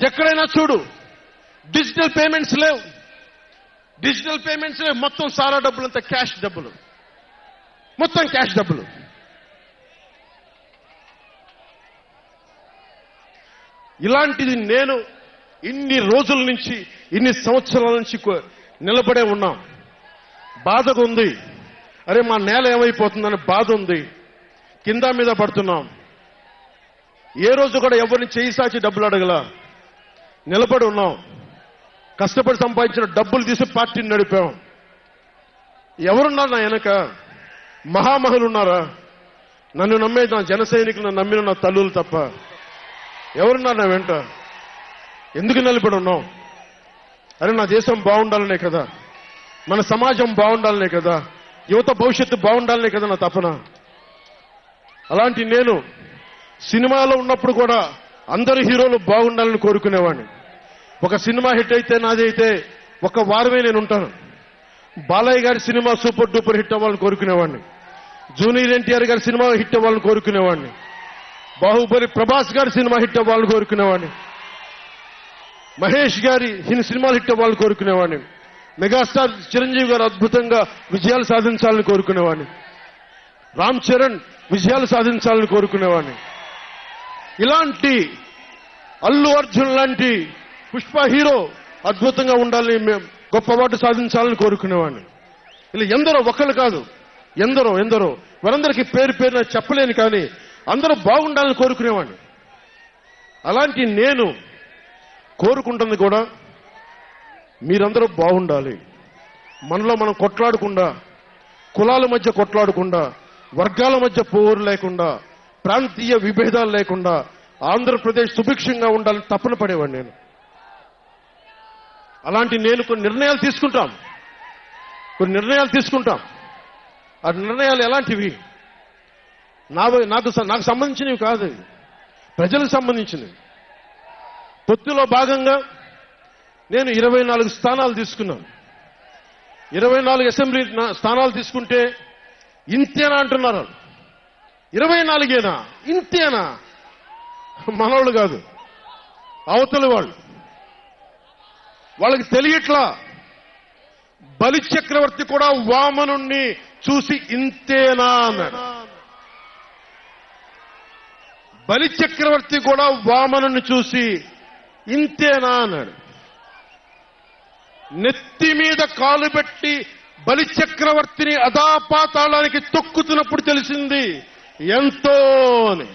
ఎక్కడైనా చూడు, digital payments లేవు. మొత్తం సారా డబ్బులంతా క్యాష్ డబ్బులు, మొత్తం క్యాష్ డబ్బులు. ఇలాంటిది నేను ఇన్ని రోజుల నుంచి, ఇన్ని సంవత్సరాల నుంచి నిలబడే ఉన్నాం. బాధగా ఉంది. అరే మా నేల ఏమైపోతుందని బాధ ఉంది. కింద మీద పడుతున్నాం. ఏ రోజు కూడా ఎవరిని చేయి సాచి డబ్బులు అడగలా. నిలబడి ఉన్నాం. కష్టపడి సంపాదించిన డబ్బులు తీసి పార్టీని నడిపాం. ఎవరున్నారు నా వెనక? మహామహులు ఉన్నారా? నన్ను నమ్మే నా జన సైనికులు, నన్ను నమ్మిన నా తల్లులు తప్ప ఎవరున్నారు నా వెంట? ఎందుకు నిలబడి ఉన్నాం? అరే నా దేశం బాగుండాలనే కదా, మన సమాజం బాగుండాలనే కదా, యువత భవిష్యత్తు బాగుండాలనే కదా నా తపన. అలాంటి నేను సినిమాలో ఉన్నప్పుడు కూడా అందరు హీరోలు బాగుండాలని కోరుకునేవాడిని. ఒక సినిమా హిట్ అయితే, నాది అయితే ఒక వారమే నేను ఉంటాను. బాలయ్య గారి సినిమా సూపర్ డూపర్ హిట్ అవ్వాలని కోరుకునేవాడిని. జూనియర్ ఎన్టీఆర్ గారి సినిమా హిట్ అవ్వాలని కోరుకునేవాడిని. బాహుబలి ప్రభాస్ గారి సినిమా హిట్ అవ్వాలని కోరుకునేవాడిని. మహేష్ గారి సినిమాలు హిట్ అవ్వాలని కోరుకునేవాడిని. మెగాస్టార్ చిరంజీవి గారు అద్భుతంగా విజయాలు సాధించాలని కోరుకునేవాడిని. రామ్ చరణ్ విజయాలు సాధించాలని కోరుకునేవాడిని. ఇలాంటి అల్లు అర్జున్ లాంటి పుష్ప హీరో అద్భుతంగా ఉండాలని, గొప్ప అవార్డు సాధించాలని కోరుకునేవాడిని. ఇలా ఎందరో, ఒకళ్ళు కాదు, ఎందరో వారందరికీ పేరు పేరున చెప్పలేను, కానీ అందరూ బాగుండాలని కోరుకునేవాడిని. అలాంటి నేను కోరుకుంటుంది కూడా మీరందరూ బాగుండాలి. మనలో మనం కొట్లాడకుండా, కులాల మధ్య కొట్లాడకుండా, వర్గాల మధ్య పోరు లేకుండా, ప్రాంతీయ విభేదాలు లేకుండా ఆంధ్రప్రదేశ్ సుభిక్షంగా ఉండాలని తపన పడేవాడిని నేను. అలాంటి నేను కొన్ని నిర్ణయాలు తీసుకుంటాం. ఆ నిర్ణయాలు ఎలాంటివి? నాకు సంబంధించినవి కాదు, ప్రజలకు సంబంధించినవి. పొత్తులో భాగంగా నేను 24 స్థానాలు తీసుకున్నాను. 24 అసెంబ్లీ స్థానాలు తీసుకుంటే ఇంతేనా అంటున్నారు. 24ఏనా? ఇంతేనా? మనోళ్ళు కాదు, అవతలి వాళ్ళకి తెలియట్లా. బలి చక్రవర్తి కూడా వామనుణ్ణి చూసి ఇంతేనా అన్నాడు. బలి చక్రవర్తి కూడా వామనుణ్ణి చూసి ఇంతేనా అన్నాడు. నెత్తి మీద కాలు పెట్టి బలి చక్రవర్తిని అధాపాతాళానికి తొక్కుతున్నప్పుడు తెలిసింది ఎంతో అని.